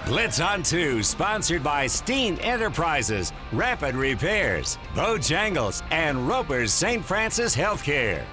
Blitz on 2, sponsored by Steen Enterprises, Rapid Repairs, Bojangles, and Roper's St. Francis Healthcare.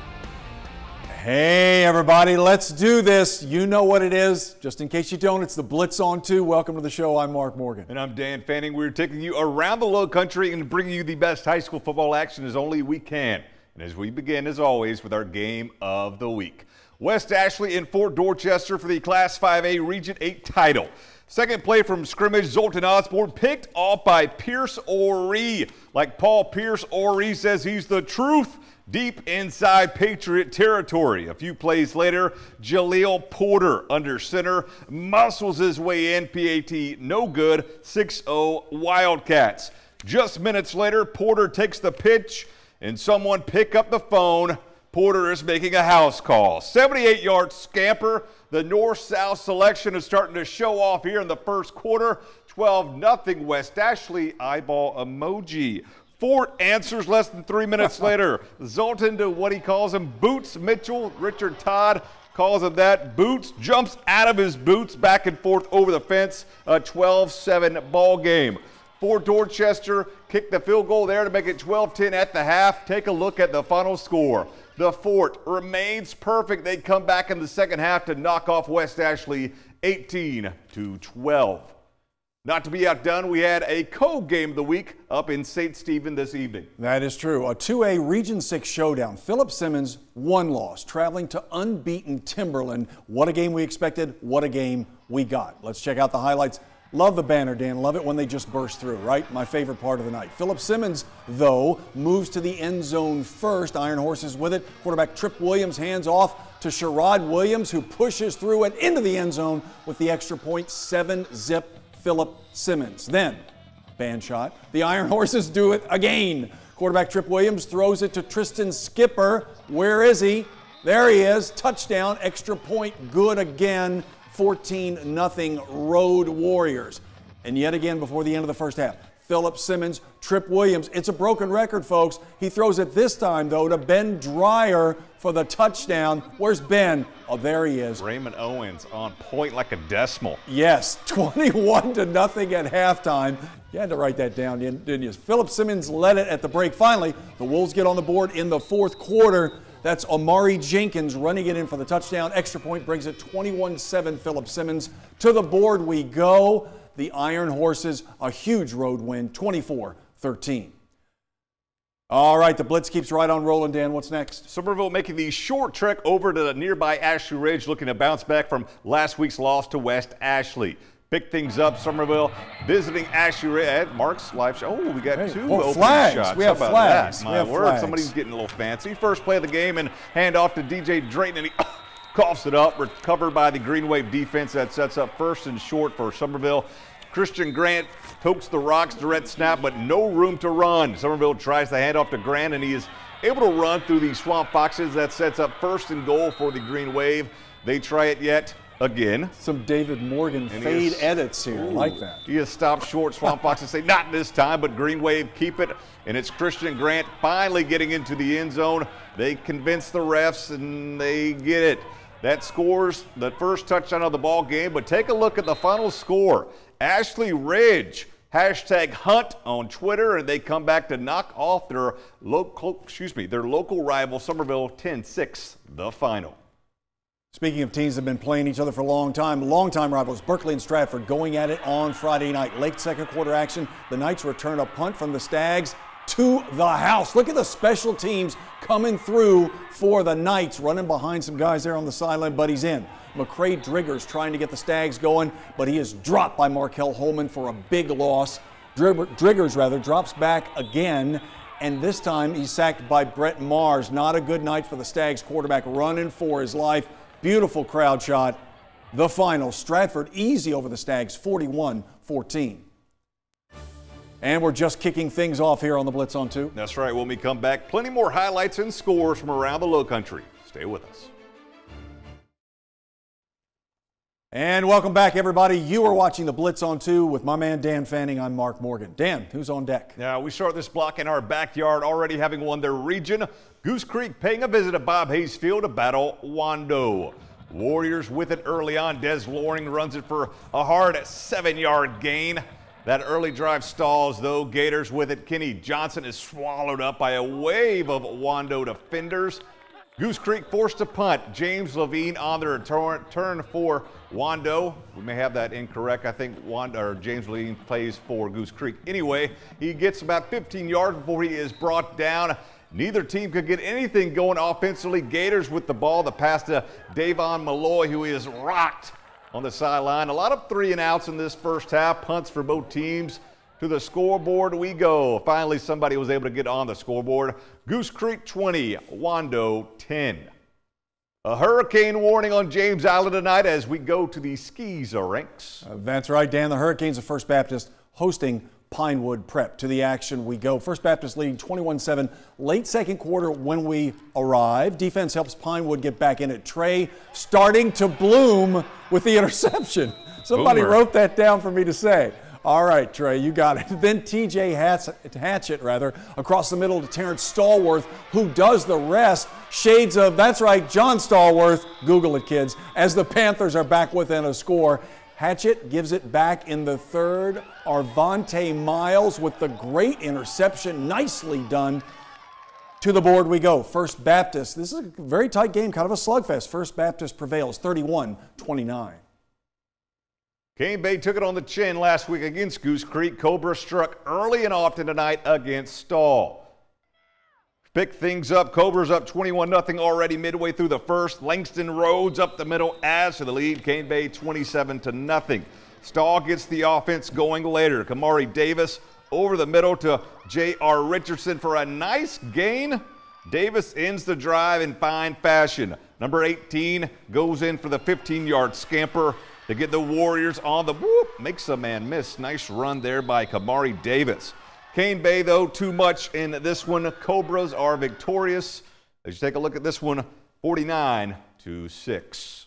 Hey everybody, let's do this. You know what it is. Just in case you don't, it's the Blitz on 2. Welcome to the show. I'm Mark Morgan. And I'm Dan Fanning. We're taking you around the low country and bringing you the best high school football action as only we can. And as we begin, as always, with our game of the week. West Ashley in Fort Dorchester for the Class 5A Region 8 title. Second play from scrimmage, Zoltan Osborne picked off by Pierce Oree. Like Paul Pierce, Oree says he's the truth deep inside Patriot territory. A few plays later, Jaleel Porter under center muscles his way in. PAT no good, 6-0 Wildcats. Just minutes later, Porter takes the pitch and someone pick up the phone. Porter is making a house call. 78-yard scamper. The north-south selection is starting to show off here in the first quarter. 12-0 West Ashley. Eyeball emoji. Fort answers less than 3 minutes later. Zoltan to what he calls him Boots Mitchell. Richard Todd calls him that. Boots jumps out of his boots back and forth over the fence. A 12-7 ball game. Fort Dorchester kicked the field goal there to make it 12-10 at the half. Take a look at the final score. The Fort remains perfect. They come back in the second half to knock off West Ashley 18-12. Not to be outdone, we had a co-game of the week up in St. Stephen this evening. That is true. A 2A Region 6 showdown. Philip Simmons, one loss, traveling to unbeaten Timberland. What a game we expected. What a game we got. Let's check out the highlights. Love the banner, Dan. Love it when they just burst through, right? My favorite part of the night. Philip Simmons, though, moves to the end zone first. Iron Horses with it. Quarterback Trip Williams hands off to Sherrod Williams, who pushes through and into the end zone with the extra point. 7-zip Philip Simmons. Then, band shot. The Iron Horses do it again. Quarterback Trip Williams throws it to Tristan Skipper. Where is he? There he is. Touchdown. Extra point. Good again. 14-0 Road Warriors. And yet again before the end of the first half, Philip Simmons, Trip Williams. It's a broken record, folks. He throws it this time, though, to Ben Dreyer for the touchdown. Where's Ben? Oh, there he is. Raymond Owens on point like a decimal. Yes, 21-0 at halftime. You had to write that down, didn't you? Philip Simmons led it at the break. Finally, the Wolves get on the board in the fourth quarter. That's Amari Jenkins running it in for the touchdown. Extra point brings it 21-7 Philip Simmons. To the board we go. The Iron Horses, a huge road win, 24-13. All right, the Blitz keeps right on rolling, Dan. What's next? Somerville making the short trek over to the nearby Ashley Ridge, looking to bounce back from last week's loss to West Ashley. Pick things up, Somerville visiting Ashley Ridge at Mark's live show. Oh, we got two open flags. shots. We have How about flags. That? My word, somebody's getting a little fancy. First play of the game and hand off to DJ Drayton, and he coughs it up. Recovered by the Green Wave defense. That sets up first and short for Somerville. Christian Grant pokes the rocks, direct snap, but no room to run. Somerville tries the handoff to Grant, and he is able to run through the Swamp Foxes. That sets up first and goal for the Green Wave. They try it yet again. Some David Morgan fade edits here. I like that. He has stopped short. Swamp Foxes say not this time, but Green Wave keep it. And it's Christian Grant finally getting into the end zone. They convince the refs, and they get it. That scores the first touchdown of the ball game. But take a look at the final score. Ashley Ridge, #Hunt on Twitter, and they come back to knock off their local rival Somerville 10-6, the final. Speaking of teams that have been playing each other for a long time rivals, Berkeley and Stratford going at it on Friday night. Late second quarter action. The Knights return a punt from the Stags to the house. Look at the special teams coming through for the Knights, running behind some guys there on the sideline, but he's in. McCray Driggers trying to get the Stags going, but he is dropped by Markel Holman for a big loss. Driggers drops back again, and this time he's sacked by Brett Mars. Not a good night for the Stags quarterback, running for his life. Beautiful crowd shot. The final, Stratford easy over the Stags, 41-14. And we're just kicking things off here on the Blitz on 2. That's right. When we come back, plenty more highlights and scores from around the low country. Stay with us. And welcome back, everybody. You are watching the Blitz on 2 with my man Dan Fanning. I'm Mark Morgan. Dan, who's on deck? Now, we start this block in our backyard, already having won their region. Goose Creek paying a visit to Bob Hayes Field to battle Wando. Warriors with it early on. Des Loring runs it for a hard 7-yard gain. That early drive stalls, though. Gators with it. Kenny Johnson is swallowed up by a wave of Wando defenders. Goose Creek forced to punt. James Levine on the return for Wando. We may have that incorrect. I think James Levine plays for Goose Creek. Anyway, he gets about 15 yards before he is brought down. Neither team could get anything going offensively. Gators with the ball. The pass to Davon Malloy, who is rocked on the sideline. A lot of 3-and-outs in this first half. Punts for both teams. To the scoreboard we go. Finally, somebody was able to get on the scoreboard. Goose Creek 20, Wando 10. A hurricane warning on James Island tonight as we go to the Skeezer rinks. That's right, Dan. The Hurricanes of First Baptist hosting Pinewood Prep. To the action we go. First Baptist leading 21-7 late second quarter when we arrive. Defense helps Pinewood get back in it. Trey starting to bloom with the interception. Somebody wrote that down for me to say. All right, Trey, you got it. Then TJ Hatchett, across the middle to Terrence Stallworth, who does the rest. Shades of, that's right, John Stallworth. Google it, kids. As the Panthers are back within a score. Hatchett gives it back in the third. Arvante Miles with the great interception. Nicely done. To the board we go. First Baptist. This is a very tight game, kind of a slugfest. First Baptist prevails 31-29. Cane Bay took it on the chin last week against Goose Creek. Cobra struck early and often tonight against Stall. Pick things up. Cobra's up 21-0 already midway through the first. Langston Rhodes up the middle adds to the lead. Cane Bay 27-0. Stall gets the offense going later. Kamari Davis over the middle to J.R. Richardson for a nice gain. Davis ends the drive in fine fashion. Number 18 goes in for the 15-yard scamper to get the Warriors on the whoop. Makes a man miss. Nice run there by Kamari Davis. Cane Bay, though, too much in this one. Cobras are victorious. As you take a look at this one, 49-6.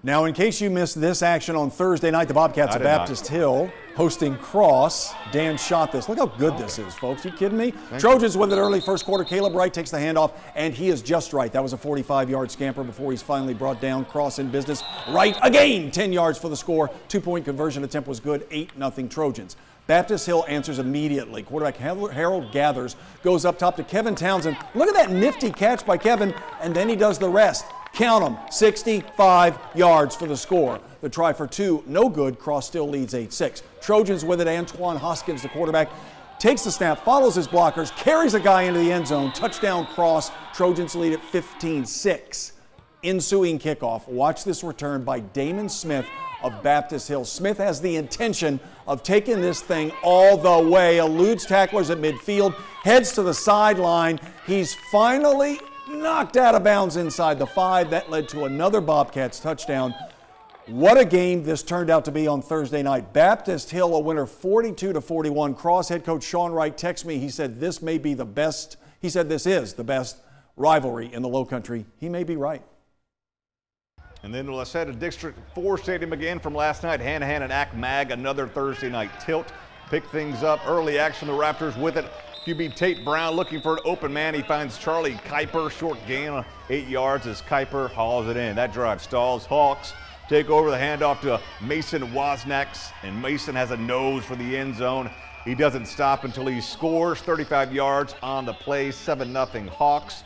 Now, in case you missed this action on Thursday night, the Bobcats of Baptist Hill hosting Cross. Dan shot this. Look how good this is, folks. You kidding me? Trojans with it early first quarter. Caleb Wright takes the handoff, and he is just right. That was a 45-yard scamper before he's finally brought down. Cross in business. Wright again, 10 yards for the score. 2-point conversion attempt was good. 8-0 Trojans. Baptist Hill answers immediately. Quarterback Harold Gathers goes up top to Kevin Townsend. Look at that nifty catch by Kevin, and then he does the rest. Count them, 65 yards for the score. The try for two, no good. Cross still leads 8-6. Trojans with it. Antoine Hoskins, the quarterback, takes the snap, follows his blockers, carries a guy into the end zone. Touchdown Cross. Trojans lead at 15-6. Ensuing kickoff. Watch this return by Damon Smith of Baptist Hill. Smith has the intention of taking this thing all the way. Eludes tacklers at midfield, heads to the sideline. He's finally knocked out of bounds inside the 5. That led to another Bobcats touchdown. What a game this turned out to be on Thursday night. Baptist Hill a winner 42-41. Cross head coach Sean Wright texted me. He said this may be the best. He said this is the best rivalry in the Low Country. He may be right. And then let's head to District 4 Stadium again from last night. Hanahan and Ac-Mag, another Thursday night tilt. Pick things up. Early action, the Raptors with it. QB Tate Brown looking for an open man. He finds Charlie Kuiper. Short gain on 8 yards as Kuiper hauls it in. That drive stalls. Hawks take over the handoff to Mason Wozniaks, and Mason has a nose for the end zone. He doesn't stop until he scores. 35 yards on the play. 7-0 Hawks.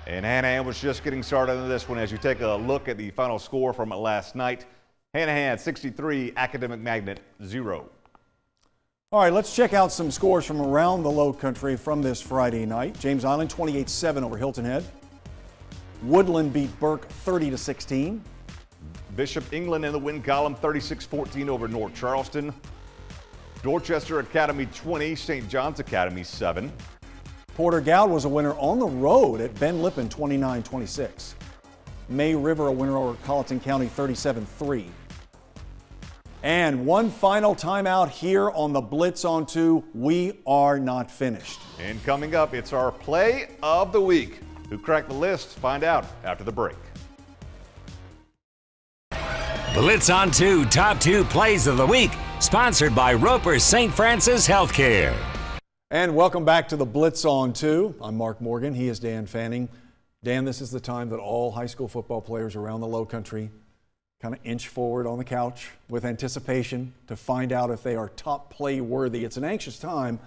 And Hanahan was just getting started on this one as you take a look at the final score from last night. Hanahan 63, Academic Magnet 0. All right, let's check out some scores from around the Low Country from this Friday night. James Island 28-7 over Hilton Head. Woodland beat Burke 30-16. Bishop England in the win column 36-14 over North Charleston. Dorchester Academy 20, St. John's Academy 7. Porter Goud was a winner on the road at Ben Lippen 29-26. May River a winner over Colleton County 37-3. And one final timeout here on the Blitz on 2. We are not finished. And coming up, it's our play of the week. Who cracked the list? Find out after the break. Blitz on 2, top 2 plays of the week, sponsored by Roper St. Francis Healthcare. And welcome back to the Blitz on 2. I'm Mark Morgan. He is Dan Fanning. Dan, this is the time that all high school football players around the Low Country kind of inch forward on the couch with anticipation to find out if they are top play worthy. It's an anxious time,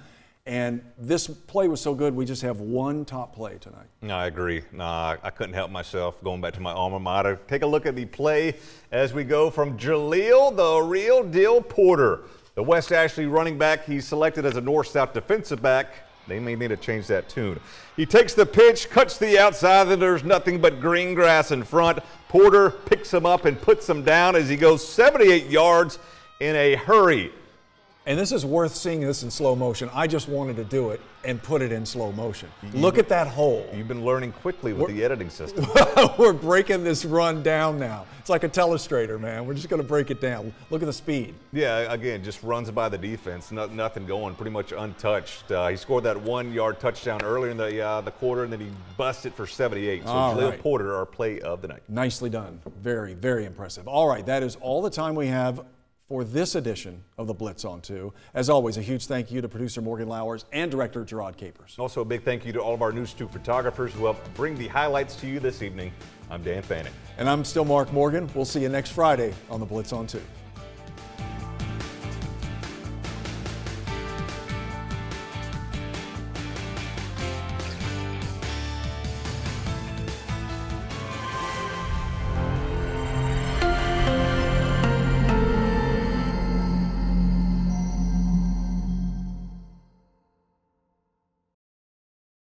and this play was so good, we just have one top play tonight. No, I agree. Nah, I couldn't help myself going back to my alma mater. Take a look at the play as we go from Jaleel, the real deal Porter. The West Ashley running back, he's selected as a north-south defensive back. They may need to change that tune. He takes the pitch, cuts the outside, and there's nothing but green grass in front. Porter picks him up and puts him down as he goes 78 yards in a hurry. And this is worth seeing this in slow motion. I just wanted to do it and put it in slow motion. Look at that hole. You've been learning quickly with the editing system. We're breaking this run down now. It's like a telestrator, man. We're just going to break it down. Look at the speed. Yeah, again, just runs by the defense. Nothing going, pretty much untouched. He scored that 1-yard touchdown earlier in the quarter, and then he busted for 78. So Jaleel Porter, our play of the night. Nicely done. Very, very impressive. All right, that is all the time we have for this edition of the Blitz on 2. As always, a huge thank you to producer Morgan Lowers and director Gerard Capers. Also a big thank you to all of our News 2 photographers who helped bring the highlights to you this evening. I'm Dan Fanning. And I'm still Mark Morgan. We'll see you next Friday on the Blitz on 2.